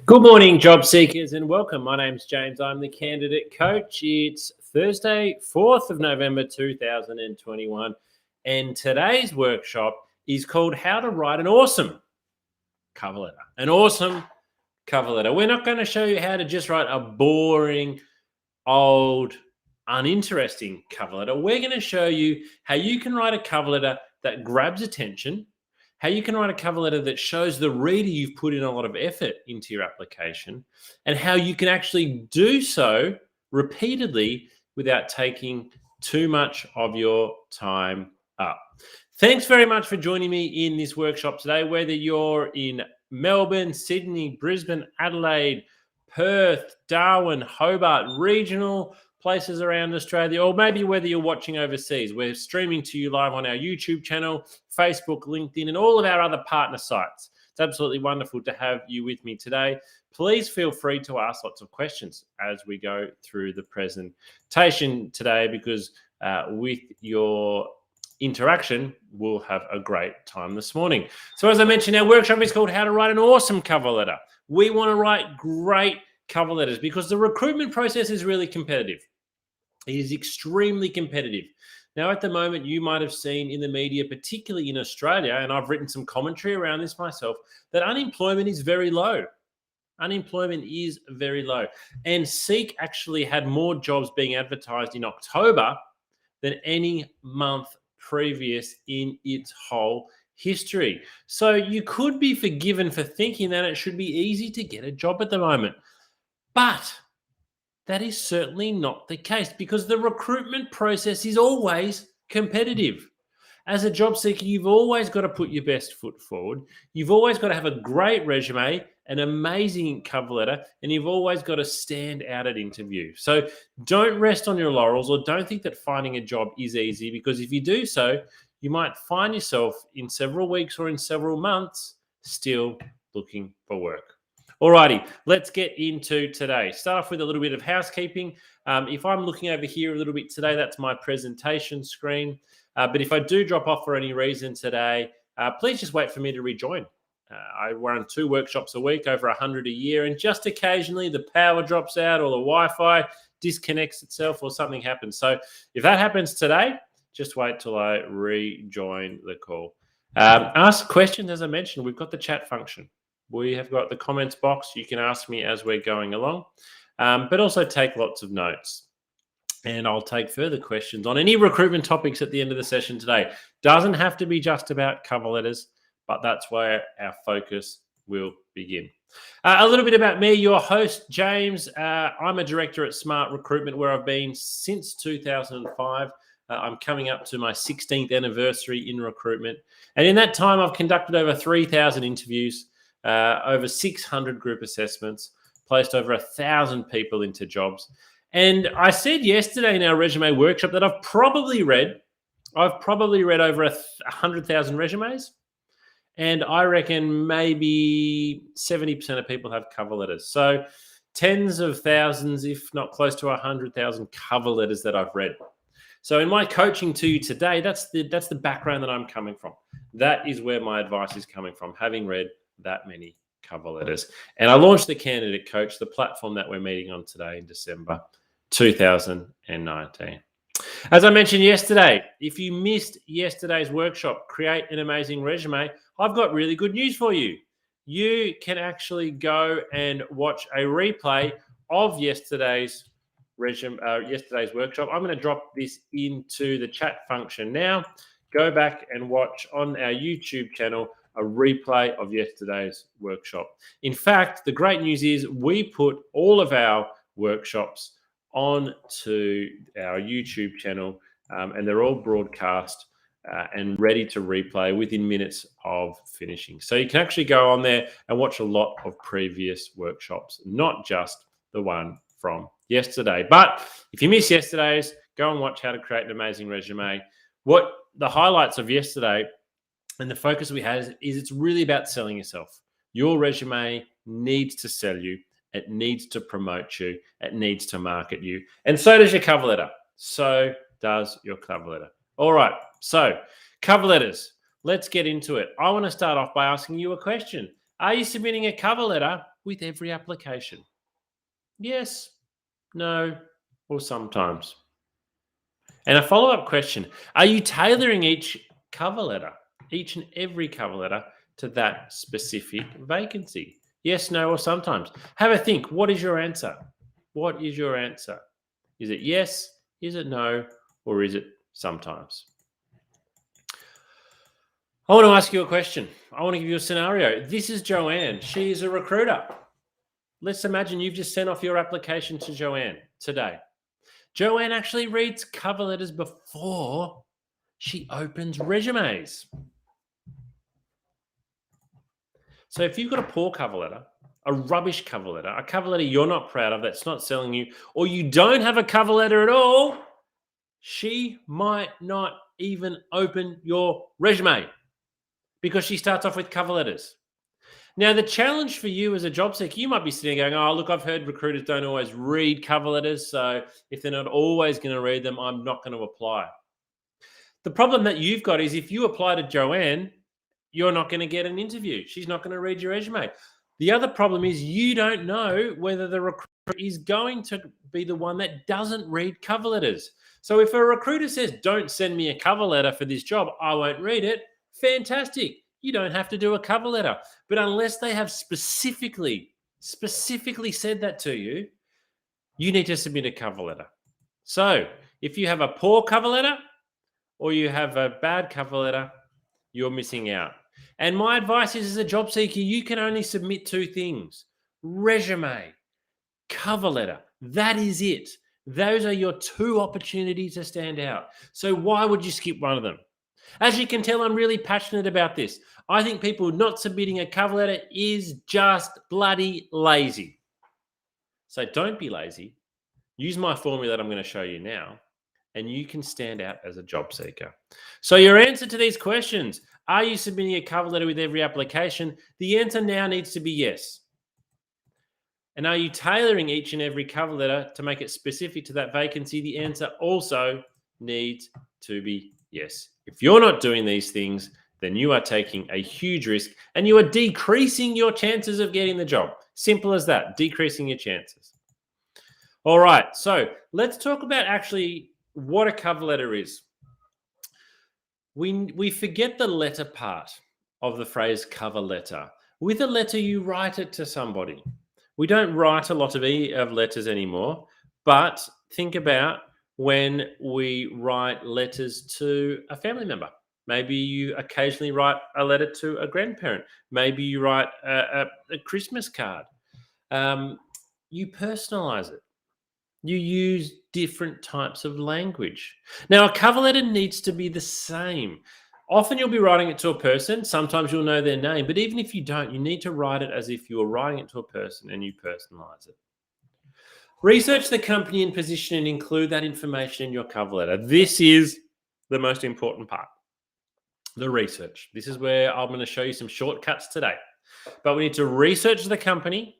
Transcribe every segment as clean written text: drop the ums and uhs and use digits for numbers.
Good morning, job seekers, and welcome. My name's James. I'm the candidate coach. It's Thursday, 4th of November, 2021, and today's workshop is called How to Write an Awesome Cover Letter. An awesome cover letter. We're not going to show you how to just write a boring, old, uninteresting cover letter. We're going to show you how you can write a cover letter that grabs attention, how you can write a cover letter that shows the reader you've put in a lot of effort into your application, and how you can actually do so repeatedly without taking too much of your time up. Thanks very much for joining me in this workshop today, whether you're in Melbourne, Sydney, Brisbane, Adelaide, Perth, Darwin, Hobart, regional places around Australia, or maybe whether you're watching overseas. We're streaming to you live on our YouTube channel, Facebook, LinkedIn, and all of our other partner sites. It's absolutely wonderful to have you with me today. Please feel free to ask lots of questions as we go through the presentation today, because with your interaction, we'll have a great time this morning. So as I mentioned, our workshop is called How to Write an Awesome Cover Letter. We want to write great cover letters because the recruitment process is really competitive. It is extremely competitive. Now, at the moment, you might have seen in the media, particularly in Australia, and I've written some commentary around this myself, that unemployment is very low. Unemployment is very low. And Seek actually had more jobs being advertised in October than any month previous in its whole history. So you could be forgiven for thinking that it should be easy to get a job at the moment. But that is certainly not the case, because the recruitment process is always competitive. As a job seeker, you've always got to put your best foot forward. You've always got to have a great resume, an amazing cover letter, and you've always got to stand out at interview. So don't rest on your laurels, or don't think that finding a job is easy, because if you do so, you might find yourself in several weeks or in several months still looking for work. Alrighty, let's get into today. Start off with a little bit of housekeeping. If I'm looking over here a little bit today, that's my presentation screen. But if I do drop off for any reason today, please just wait for me to rejoin. I run 2 workshops a week, over 100 a year, and just occasionally the power drops out or the Wi-Fi disconnects itself or something happens. So if that happens today, just wait till I rejoin the call. Ask questions, as I mentioned. We've got the chat function. We have got the comments box. You can ask me as we're going along, but also take lots of notes. And I'll take further questions on any recruitment topics at the end of the session today. Doesn't have to be just about cover letters, but that's where our focus will begin. A little bit about me, your host, James. I'm a director at Smart Recruitment, where I've been since 2005. I'm coming up to my 16th anniversary in recruitment. And in that time, I've conducted over 3,000 interviews, over 600 group assessments, placed over 1,000 people into jobs. And I said yesterday in our resume workshop that I've probably read over 100,000 resumes. And I reckon maybe 70% of people have cover letters. So tens of thousands, if not close to 100,000 cover letters that I've read. So in my coaching to you today, that's the background that I'm coming from. That is where my advice is coming from, having read that many cover letters. And I launched the Candidate Coach, the platform that we're meeting on today, in December 2019. As I mentioned yesterday, if you missed yesterday's workshop, Create an Amazing Resume, I've got really good news for you. You can actually go and watch a replay of yesterday's workshop. I'm going to drop this into the chat function now. Go back and watch on our YouTube channel a replay of yesterday's workshop. In fact, the great news is we put all of our workshops onto our YouTube channel, and they're all broadcast and ready to replay within minutes of finishing. So you can actually go on there and watch a lot of previous workshops, not just the one from yesterday. But if you missed yesterday's, go and watch How to Create an Amazing Resume. What the highlights of yesterday and the focus we had is it's really about selling yourself. Your resume needs to sell you. It needs to promote you. It needs to market you. And so does your cover letter. So does your cover letter. All right. So cover letters. Let's get into it. I want to start off by asking you a question. Are you submitting a cover letter with every application? Yes, no, or sometimes. And a follow-up question, are you tailoring each cover letter, each and every cover letter to that specific vacancy? Yes, no, or sometimes. Have a think. What is your answer? What is your answer? Is it yes? Is it no? Or is it sometimes? I want to ask you a question. I want to give you a scenario. This is Joanne. She is a recruiter. Let's imagine you've just sent off your application to Joanne today. Joanne actually reads cover letters before she opens resumes. So if you've got a poor cover letter, a rubbish cover letter, a cover letter you're not proud of that's not selling you, or you don't have a cover letter at all, she might not even open your resume because she starts off with cover letters. Now, the challenge for you as a job seeker, you might be sitting there going, oh, look, I've heard recruiters don't always read cover letters. So if they're not always going to read them, I'm not going to apply. The problem that you've got is if you apply to Joanne, you're not going to get an interview. She's not going to read your resume. The other problem is you don't know whether the recruiter is going to be the one that doesn't read cover letters. So if a recruiter says, don't send me a cover letter for this job, I won't read it, fantastic. You don't have to do a cover letter. But unless they have specifically said that to you, you need to submit a cover letter. So if you have a poor cover letter or you have a bad cover letter, you're missing out. And my advice is, as a job seeker, you can only submit two things: resume, cover letter. That is it. Those are your two opportunities to stand out. So why would you skip one of them? As you can tell, I'm really passionate about this. I think people not submitting a cover letter is just bloody lazy. So don't be lazy. Use my formula that I'm going to show you now, and you can stand out as a job seeker. So your answer to these questions: are you submitting a cover letter with every application? The answer now needs to be yes. And are you tailoring each and every cover letter to make it specific to that vacancy? The answer also needs to be yes. If you're not doing these things, then you are taking a huge risk and you are decreasing your chances of getting the job. Simple as that, decreasing your chances. All right, so let's talk about actually what a cover letter is. We forget the letter part of the phrase cover letter. With a letter, you write it to somebody. We don't write a lot of letters anymore, but think about when we write letters to a family member. Maybe you occasionally write a letter to a grandparent. Maybe you write a Christmas card. You personalize it. You use different types of language. Now, a cover letter needs to be the same. Often you'll be writing it to a person. Sometimes you'll know their name. But even if you don't, you need to write it as if you were writing it to a person and you personalize it. Research the company and position and include that information in your cover letter. This is the most important part, the research. This is where I'm going to show you some shortcuts today. But we need to research the company.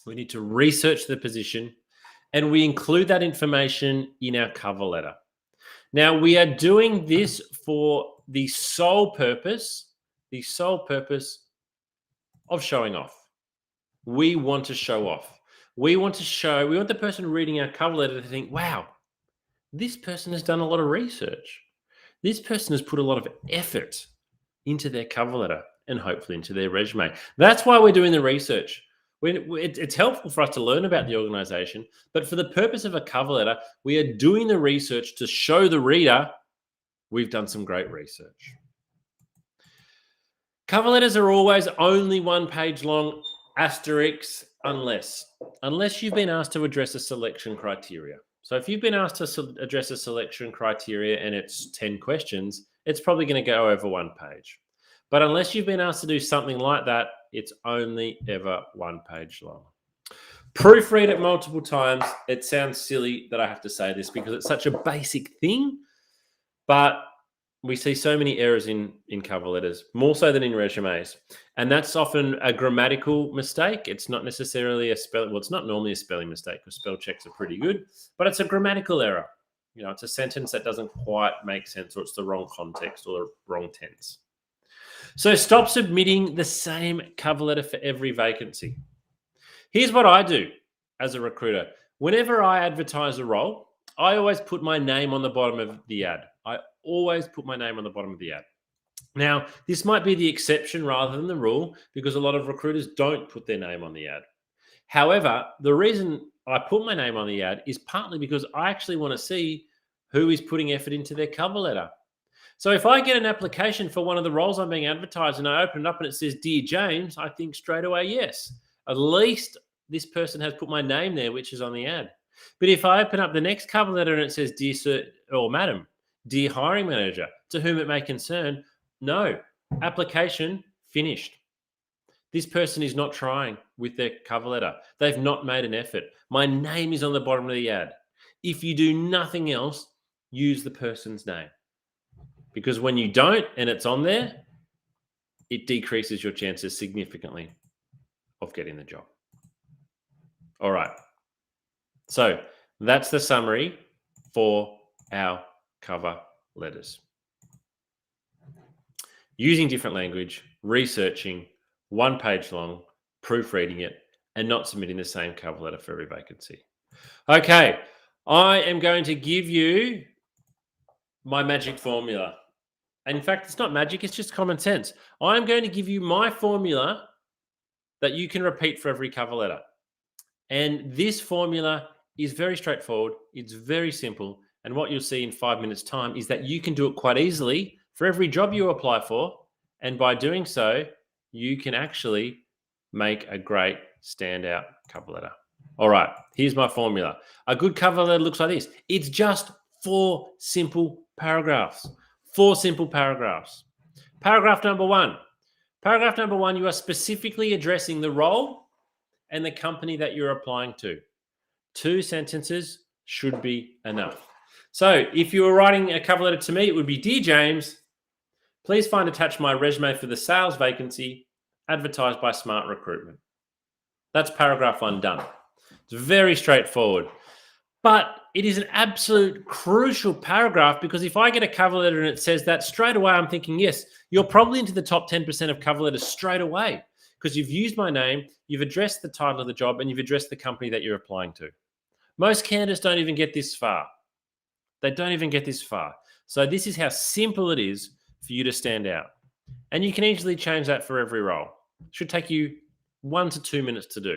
We need to research the position. And we include that information in our cover letter. Now, we are doing this for the sole purpose of showing off. We want to show off. We want the person reading our cover letter to think, wow, this person has done a lot of research. This person has put a lot of effort into their cover letter and hopefully into their resume. That's why we're doing the research. It's helpful for us to learn about the organization, but for the purpose of a cover letter, we are doing the research to show the reader we've done some great research. Cover letters are always only 1 page long, asterisk, unless you've been asked to address a selection criteria. So if you've been asked to address a selection criteria and it's 10 questions, it's probably going to go over 1 page. But unless you've been asked to do something like that, it's only ever 1 page long. Proofread it multiple times. It sounds silly that I have to say this because it's such a basic thing, but we see so many errors in cover letters, more so than in resumes. And that's often a grammatical mistake. It's not necessarily a spelling. Well, it's not normally a spelling mistake because spell checks are pretty good, but it's a grammatical error. You know, it's a sentence that doesn't quite make sense, or it's the wrong context or the wrong tense. So stop submitting the same cover letter for every vacancy. Here's what I do as a recruiter. Whenever I advertise a role, I always put my name on the bottom of the ad. I always put my name on the bottom of the ad. Now, this might be the exception rather than the rule because a lot of recruiters don't put their name on the ad. However, the reason I put my name on the ad is partly because I actually want to see who is putting effort into their cover letter. So if I get an application for one of the roles I'm being advertised and I open it up and it says, Dear James, I think straight away, yes. At least this person has put my name there, which is on the ad. But if I open up the next cover letter and it says, Dear Sir or Madam, Dear Hiring Manager, to whom it may concern, no, application finished. This person is not trying with their cover letter. They've not made an effort. My name is on the bottom of the ad. If you do nothing else, use the person's name. Because when you don't and it's on there, it decreases your chances significantly of getting the job. All right. So that's the summary for our cover letters. Using different language, researching, one page long, proofreading it, and not submitting the same cover letter for every vacancy. Okay, I am going to give you my magic formula. And in fact, it's not magic, it's just common sense. I'm going to give you my formula that you can repeat for every cover letter. And this formula is very straightforward. It's very simple. And what you'll see in 5 minutes' time is that you can do it quite easily for every job you apply for. And by doing so, you can actually make a great standout cover letter. All right, here's my formula. A good cover letter looks like this. It's just 4 simple paragraphs. 4 simple paragraphs. Paragraph number 1. Paragraph number 1, you are specifically addressing the role and the company that you're applying to. 2 sentences should be enough. So if you were writing a cover letter to me, it would be, Dear James, please find attached my resume for the sales vacancy advertised by Smart Recruitment. That's paragraph 1 done. It's very straightforward. But it is an absolute crucial paragraph because if I get a cover letter and it says that, straight away I'm thinking, yes, you're probably into the top 10% of cover letters straight away because you've used my name, you've addressed the title of the job, and you've addressed the company that you're applying to. Most candidates don't even get this far. They don't even get this far. So this is how simple it is for you to stand out. And you can easily change that for every role. It should take you 1 to 2 minutes to do.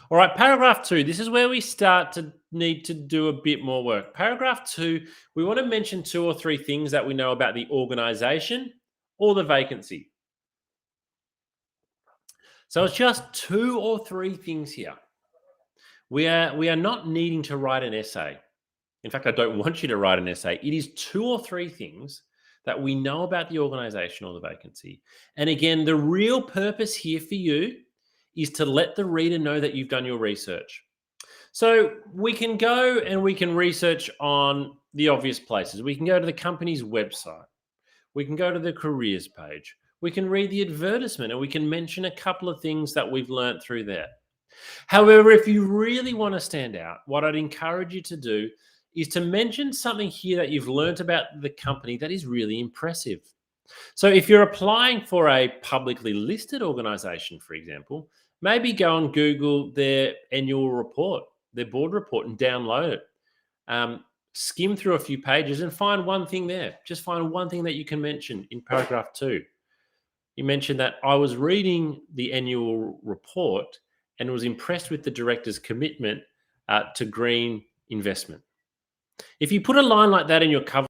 All right, paragraph 2, this is where we start to need to do a bit more work. Paragraph 2, we want to mention 2 or 3 things that we know about the organization or the vacancy. So it's just 2 or 3 things here. We are not needing to write an essay. In fact, I don't want you to write an essay. It is 2 or 3 things that we know about the organization or the vacancy. And again, the real purpose here for you is to let the reader know that you've done your research. So we can go and we can research on the obvious places. We can go to the company's website. We can go to the careers page. We can read the advertisement and we can mention a couple of things that we've learned through there. However, if you really want to stand out, what I'd encourage you to do is to mention something here that you've learned about the company that is really impressive. So if you're applying for a publicly listed organization, for example, maybe go and Google their annual report, their board report, and download it. Skim through a few pages and find one thing there. Just find one thing that you can mention in paragraph 2. You mentioned that I was reading the annual report and was impressed with the director's commitment to green investment. If you put a line like that in your cover,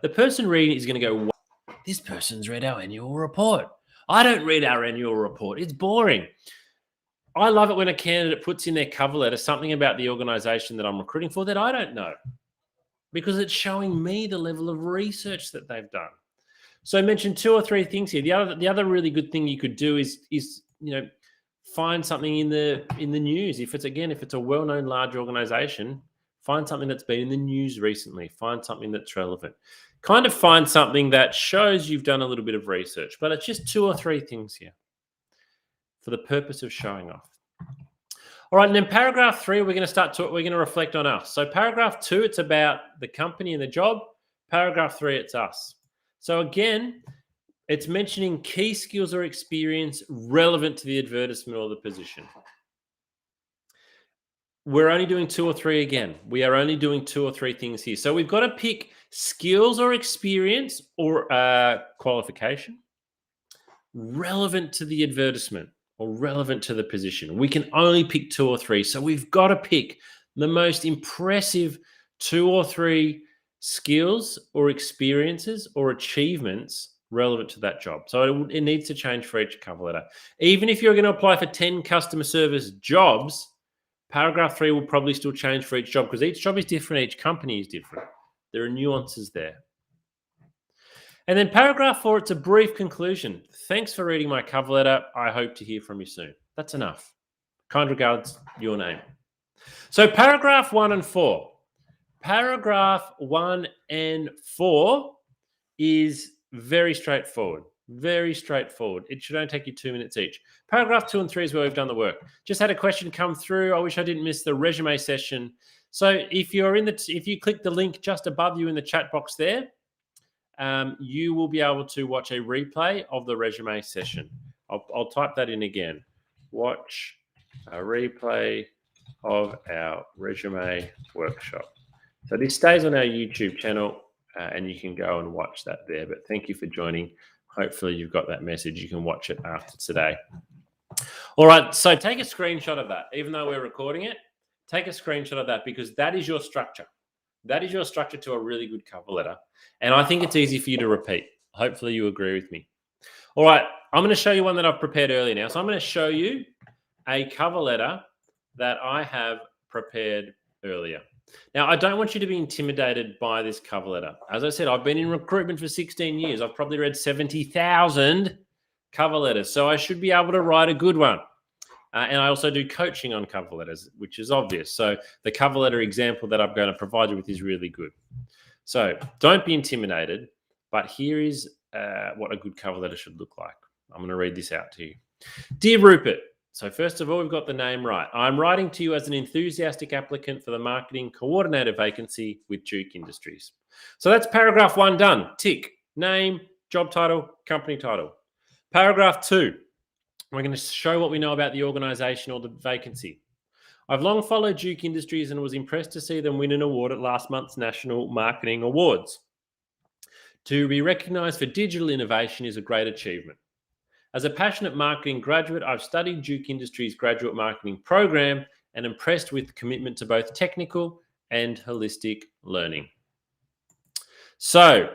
the person reading is going to go, wow, this person's read our annual report. I don't read our annual report. It's boring. I love it when a candidate puts in their cover letter something about the organization that I'm recruiting for that I don't know, because it's showing me the level of research that they've done. So I mentioned 2 or 3 things here. The other really good thing you could do is find something in the news. If it's a well-known large organization, find something that's been in the news recently. Find something that's relevant. Kind of find something that shows you've done a little bit of research, but it's just 2 or 3 things here for the purpose of showing off. All right, and then paragraph 3, we're going to reflect on us. So paragraph 2, it's about the company and the job. Paragraph 3, it's us. So again, it's mentioning key skills or experience relevant to the advertisement or the position. we're only doing two or three again. We are only doing two or three things here. So we've got to pick skills or experience or qualification relevant to the advertisement or relevant to the position. We can only pick two or three. So we've got to pick the most impressive two or three skills or experiences or achievements relevant to that job. So it needs to change for each cover letter. Even if you're going to apply for 10 customer service jobs, paragraph 3 will probably still change for each job because each job is different, each company is different. There are nuances there. And then paragraph 4, it's a brief conclusion. Thanks for reading my cover letter. I hope to hear from you soon. That's enough. Kind regards, your name. So paragraph 1 and 4. Paragraph 1 and 4 is very straightforward. Very straightforward. It should only take you 2 minutes each. Paragraph 2 and 3 is where we've done the work. Just had a question come through. I wish I didn't miss the resume session. So if you click the link just above you in the chat box there, you will be able to watch a replay of the resume session. I'll type that in again. Watch a replay of our resume workshop. So this stays on our YouTube channel and you can go and watch that there. But thank you for joining. Hopefully you've got that message. You can watch it after today. All right, so take a screenshot of that. Even though we're recording it, take a screenshot of that because that is your structure. That is your structure to a really good cover letter. And I think it's easy for you to repeat. Hopefully you agree with me. All right, I'm going to show you one that I've prepared earlier now. So I'm going to show you a cover letter that I have prepared earlier. Now, I don't want you to be intimidated by this cover letter. As I said, I've been in recruitment for 16 years. I've probably read 70,000 cover letters. So I should be able to write a good one. And I also do coaching on cover letters, which is obvious. So the cover letter example that I'm going to provide you with is really good. So don't be intimidated, but here is what a good cover letter should look like. I'm going to read this out to you. Dear Rupert, so first of all, we've got the name right. I'm writing to you as an enthusiastic applicant for the marketing coordinator vacancy with Duke Industries. So that's paragraph 1 done. Tick. Name, job title, company title. Paragraph 2. We're going to show what we know about the organisation or the vacancy. I've long followed Duke Industries and was impressed to see them win an award at last month's National Marketing Awards. To be recognised for digital innovation is a great achievement. As a passionate marketing graduate, I've studied Duke Industries' graduate marketing program and impressed with the commitment to both technical and holistic learning. So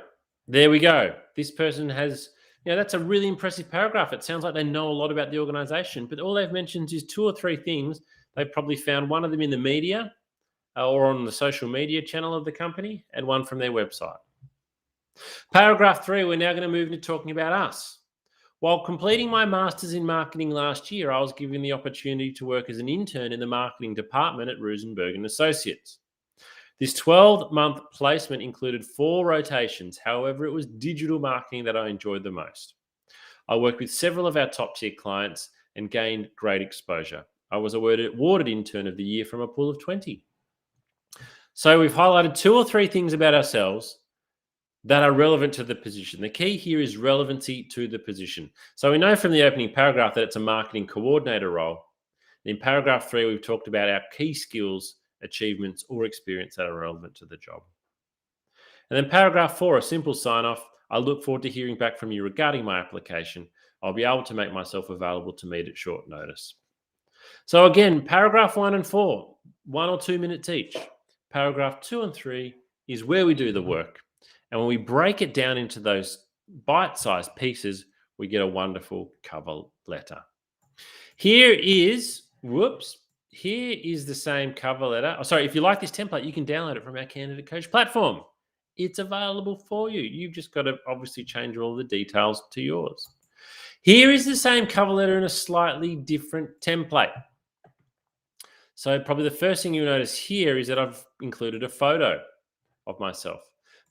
there we go. This person has, that's a really impressive paragraph. It sounds like they know a lot about the organization, but all they've mentioned is 2 or 3 things. They've probably found one of them in the media or on the social media channel of the company and one from their website. Paragraph 3, we're now going to move into talking about us. While completing my master's in marketing last year, I was given the opportunity to work as an intern in the marketing department at Rosenberg & Associates. This 12-month placement included 4 rotations. However, it was digital marketing that I enjoyed the most. I worked with several of our top-tier clients and gained great exposure. I was awarded Intern of the Year from a pool of 20. So we've highlighted 2 or 3 things about ourselves that are relevant to the position. The key here is relevancy to the position. So we know from the opening paragraph that it's a marketing coordinator role. In paragraph 3, we've talked about our key skills, achievements, or experience that are relevant to the job. And then paragraph 4, a simple sign-off. I look forward to hearing back from you regarding my application. I'll be able to make myself available to meet at short notice. So again, paragraph 1 and 4, 1 or 2 minutes each. Paragraph 2 and 3 is where we do the work. And when we break it down into those bite-sized pieces, we get a wonderful cover letter. Here is the same cover letter. Oh, sorry, if you like this template, you can download it from our Candidate Coach platform. It's available for you. You've just got to obviously change all the details to yours. Here is the same cover letter in a slightly different template. So probably the first thing you'll notice here is that I've included a photo of myself.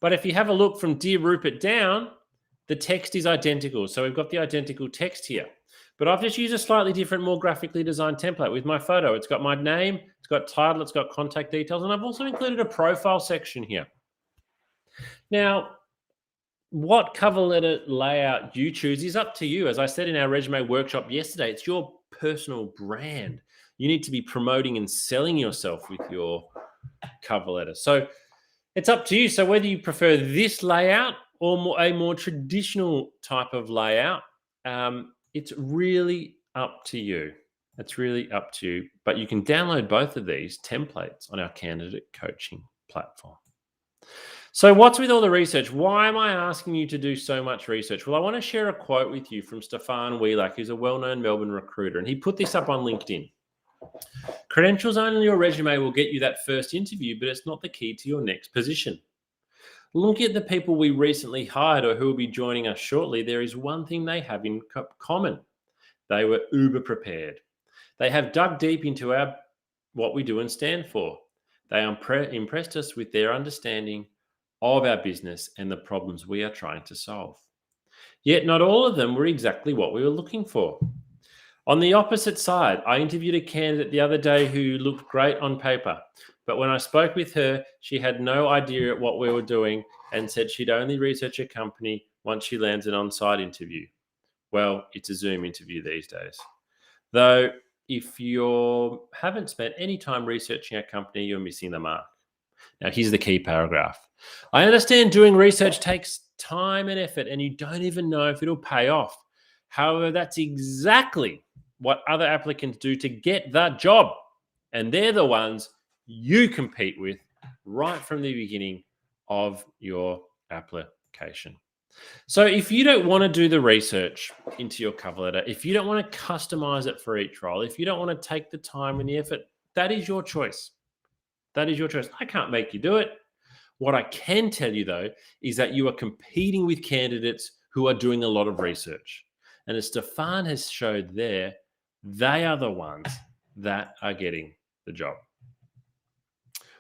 But if you have a look from Dear Rupert down, the text is identical. So we've got the identical text here. But I've just used a slightly different, more graphically designed template with my photo. It's got my name, it's got title, it's got contact details, and I've also included a profile section here. Now, what cover letter layout you choose is up to you. As I said in our resume workshop yesterday, it's your personal brand. You need to be promoting and selling yourself with your cover letter. So it's up to you. So whether you prefer this layout or a more traditional type of layout, it's really up to you. It's really up to you. But you can download both of these templates on our candidate coaching platform. So what's with all the research? Why am I asking you to do so much research? Well, I want to share a quote with you from Stefan Wheelock, who's a well-known Melbourne recruiter, and he put this up on LinkedIn. Credentials on your resume will get you that first interview, but it's not the key to your next position. Look at the people we recently hired or who will be joining us shortly. There is one thing they have in common. They were uber prepared. They have dug deep into what we do and stand for. They impressed us with their understanding of our business and the problems we are trying to solve. Yet not all of them were exactly what we were looking for. On the opposite side, I interviewed a candidate the other day who looked great on paper, but when I spoke with her, she had no idea what we were doing and said she'd only research a company once she lands an on-site interview. Well, it's a Zoom interview these days. Though, if you haven't spent any time researching a company, you're missing the mark. Now, here's the key paragraph. I understand doing research takes time and effort, and you don't even know if it'll pay off. However, that's exactly what other applicants do to get that job. And they're the ones you compete with right from the beginning of your application. So if you don't want to do the research into your cover letter, if you don't want to customize it for each role, if you don't want to take the time and the effort, that is your choice. That is your choice. I can't make you do it. What I can tell you, though, is that you are competing with candidates who are doing a lot of research. And as Stefan has showed there, they are the ones that are getting the job.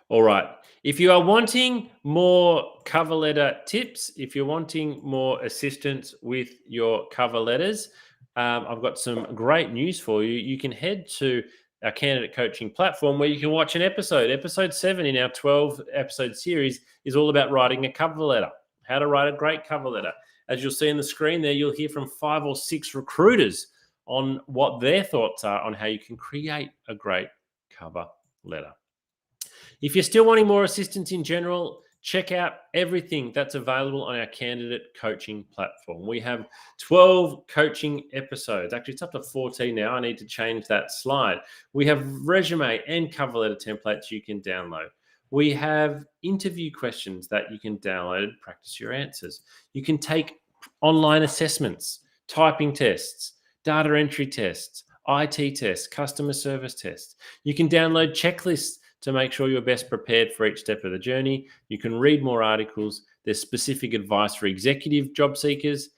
All right. If you are wanting more cover letter tips, if you're wanting more assistance with your cover letters, I've got some great news for you. You can head to our candidate coaching platform where you can watch an episode. Episode 7 in our 12 episode series is all about writing a cover letter, how to write a great cover letter. As you'll see on the screen there, you'll hear from 5 or 6 recruiters on what their thoughts are on how you can create a great cover letter. If you're still wanting more assistance in general, check out everything that's available on our candidate coaching platform. We have 12 coaching episodes. Actually, it's up to 14 now. I need to change that slide. We have resume and cover letter templates you can download. We have interview questions that you can download and practice your answers. You can take online assessments, typing tests, data entry tests, IT tests, customer service tests. You can download checklists to make sure you're best prepared for each step of the journey. You can read more articles. There's specific advice for executive job seekers.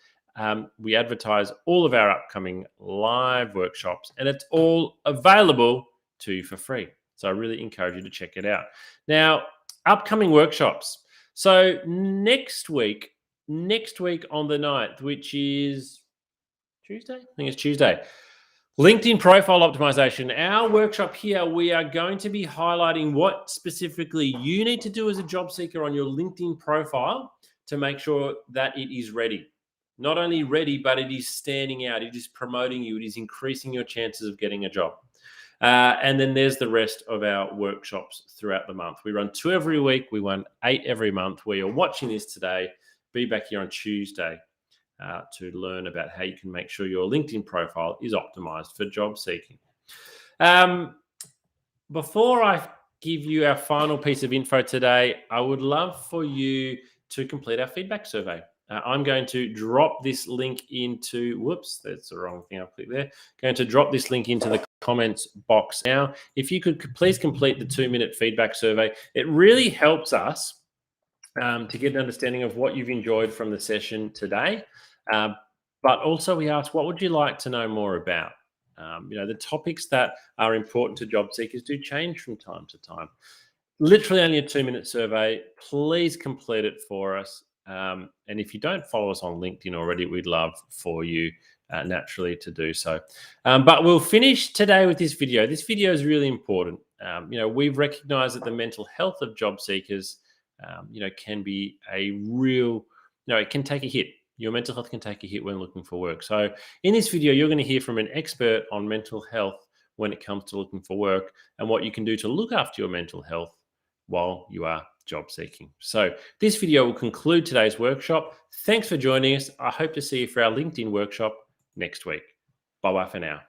We advertise all of our upcoming live workshops, and it's all available to you for free. So I really encourage you to check it out. Now, upcoming workshops. So next week on the 9th, which is Tuesday? I think it's Tuesday. LinkedIn profile optimization. Our workshop here, we are going to be highlighting what specifically you need to do as a job seeker on your LinkedIn profile to make sure that it is ready. Not only ready, but it is standing out. It is promoting you. It is increasing your chances of getting a job. And then there's the rest of our workshops throughout the month. We run 2 every week. We run 8 every month. Where you're watching this today, be back here on Tuesday to learn about how you can make sure your LinkedIn profile is optimized for job seeking. Before I give you our final piece of info today, I would love for you to complete our feedback survey. I'm going to drop this link into, whoops, that's the wrong thing. I'll click there. Going to drop this link into the comments box now. If you could please complete the 2-minute feedback survey, it really helps us to get an understanding of what you've enjoyed from the session today. But also we ask, what would you like to know more about? The topics that are important to job seekers do change from time to time. Literally only a 2-minute survey. Please complete it for us. And if you don't follow us on LinkedIn already, we'd love for you naturally to do so. But we'll finish today with this video. This video is really important. We've recognized that the mental health of job seekers, can be a real, it can take a hit. Your mental health can take a hit when looking for work. So in this video, you're going to hear from an expert on mental health when it comes to looking for work and what you can do to look after your mental health while you are job seeking. So, this video will conclude today's workshop. Thanks for joining us. I hope to see you for our LinkedIn workshop next week. Bye bye for now.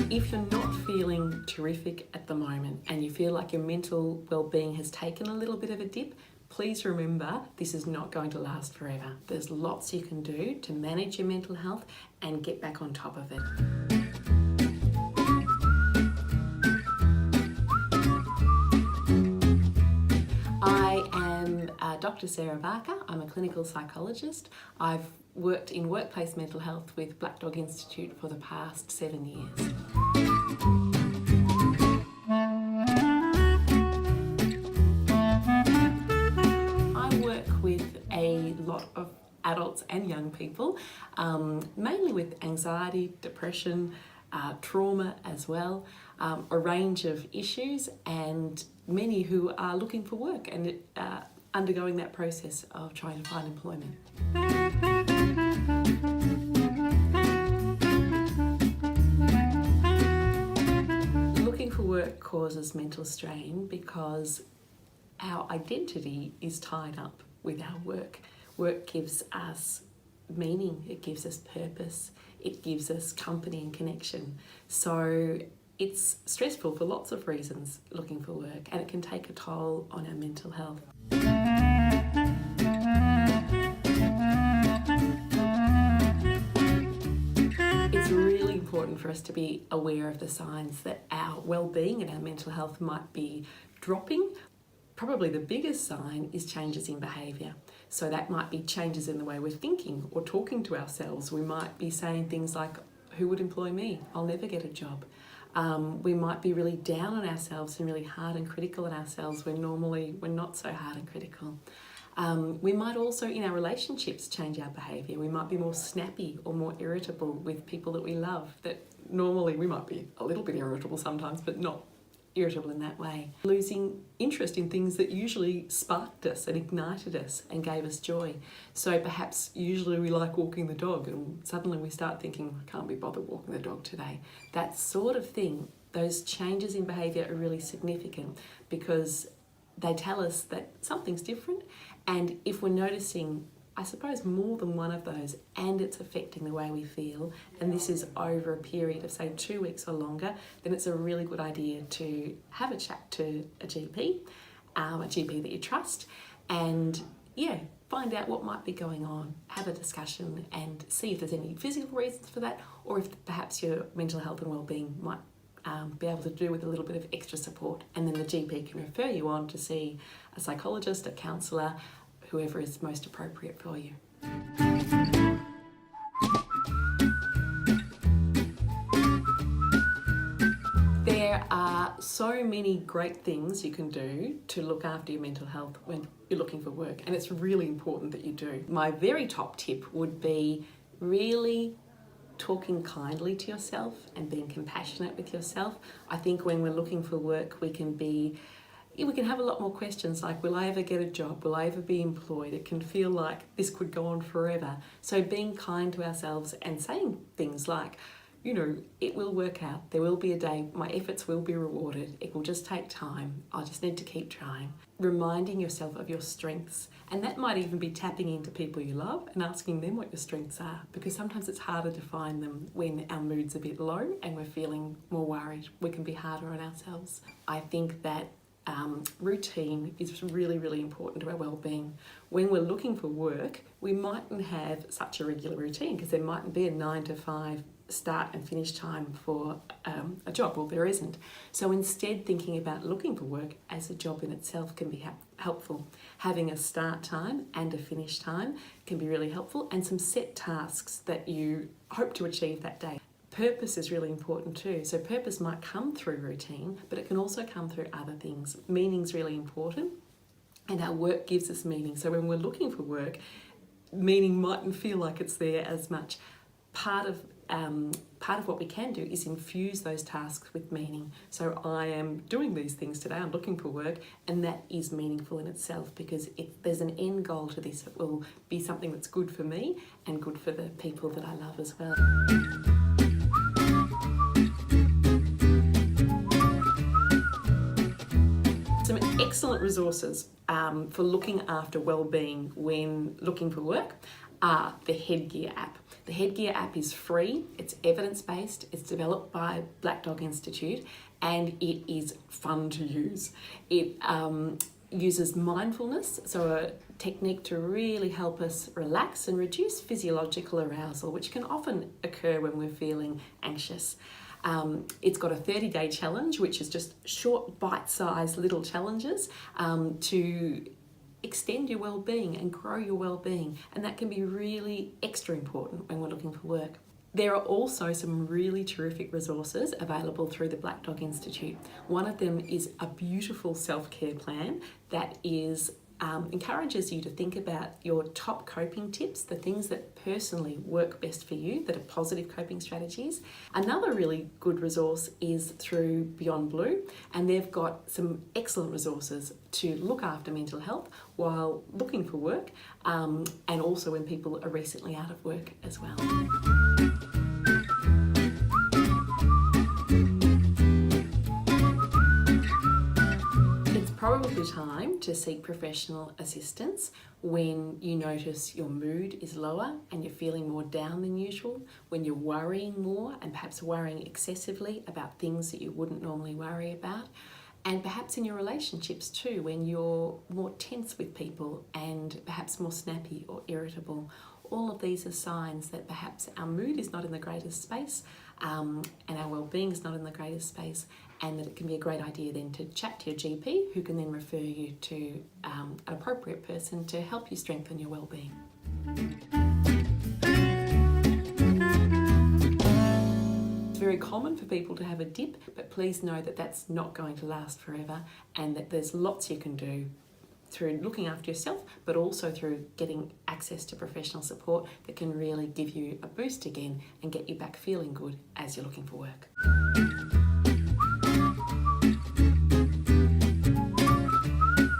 If you're not feeling terrific at the moment and you feel like your mental well-being has taken a little bit of a dip, please remember this is not going to last forever. There's lots you can do to manage your mental health and get back on top of it. I am Dr. Sarah Barker. I'm a clinical psychologist. I've worked in workplace mental health with Black Dog Institute for the past 7 years. I work with a lot of adults and young people, mainly with anxiety, depression, trauma as well, a range of issues, and many who are looking for work and undergoing that process of trying to find employment. Looking for work causes mental strain because our identity is tied up with our work. Work gives us meaning, it gives us purpose, it gives us company and connection. So it's stressful for lots of reasons looking for work, and it can take a toll on our mental health. It's really important for us to be aware of the signs that our well-being and our mental health might be dropping. Probably the biggest sign is changes in behaviour. So that might be changes in the way we're thinking or talking to ourselves. We might be saying things like, who would employ me? I'll never get a job. We might be really down on ourselves and really hard and critical on ourselves when normally we're not so hard and critical. We might also, in our relationships, change our behaviour. We might be more snappy or more irritable with people that we love, that normally we might be a little bit irritable sometimes, but not irritable in that way. Losing interest in things that usually sparked us and ignited us and gave us joy. So perhaps usually we like walking the dog and suddenly we start thinking, I can't be bothered walking the dog today. That sort of thing, those changes in behaviour are really significant because they tell us that something's different, and if we're noticing, I suppose, more than one of those and it's affecting the way we feel, and this is over a period of say 2 weeks or longer, then it's a really good idea to have a chat to a GP that you trust, and find out what might be going on, have a discussion and see if there's any physical reasons for that, or if perhaps your mental health and well-being might be able to do with a little bit of extra support, and then the GP can refer you on to see a psychologist, a counsellor, whoever is most appropriate for you. There are so many great things you can do to look after your mental health when you're looking for work, and it's really important that you do. My very top tip would be really talking kindly to yourself and being compassionate with yourself. I think when we're looking for work, we can have a lot more questions like, will I ever get a job? Will I ever be employed? It can feel like this could go on forever. So being kind to ourselves and saying things like, it will work out. There will be a day, my efforts will be rewarded. It will just take time. I'll just need to keep trying. Reminding yourself of your strengths. And that might even be tapping into people you love and asking them what your strengths are, because sometimes it's harder to find them when our mood's a bit low and we're feeling more worried. We can be harder on ourselves. I think that routine is really, really important to our well-being. When we're looking for work, we mightn't have such a regular routine because there mightn't be a 9 to 5 start and finish time for a job. Well, there isn't. So instead, thinking about looking for work as a job in itself can be helpful. Having a start time and a finish time can be really helpful, and some set tasks that you hope to achieve that day. Purpose is really important too. So purpose might come through routine, but it can also come through other things. Meaning's really important, and our work gives us meaning. So when we're looking for work, meaning mightn't feel like it's there as much. Part of part of what we can do is infuse those tasks with meaning. So I am doing these things today, I'm looking for work, and that is meaningful in itself, because there's an end goal to this. It will be something that's good for me and good for the people that I love as well. Some excellent resources for looking after well-being when looking for work are the Headgear app. The Headgear app is free, it's evidence-based, it's developed by Black Dog Institute, and it is fun to use. It uses mindfulness, so a technique to really help us relax and reduce physiological arousal, which can often occur when we're feeling anxious. It's got a 30-day challenge, which is just short, bite-sized little challenges to extend your well-being and grow your well-being, and that can be really extra important when we're looking for work. There are also some really terrific resources available through the Black Dog Institute. One of them is a beautiful self-care plan that encourages you to think about your top coping tips, the things that personally work best for you, that are positive coping strategies. Another really good resource is through Beyond Blue, and they've got some excellent resources to look after mental health while looking for work, and also when people are recently out of work as well. Probably time to seek professional assistance when you notice your mood is lower and you're feeling more down than usual, when you're worrying more and perhaps worrying excessively about things that you wouldn't normally worry about, and perhaps in your relationships too, when you're more tense with people and perhaps more snappy or irritable. All of these are signs that perhaps our mood is not in the greatest space, and our well-being is not in the greatest space, and that it can be a great idea then to chat to your GP, who can then refer you to an appropriate person to help you strengthen your well-being. It's very common for people to have a dip, but please know that that's not going to last forever, and that there's lots you can do through looking after yourself, but also through getting access to professional support that can really give you a boost again and get you back feeling good as you're looking for work.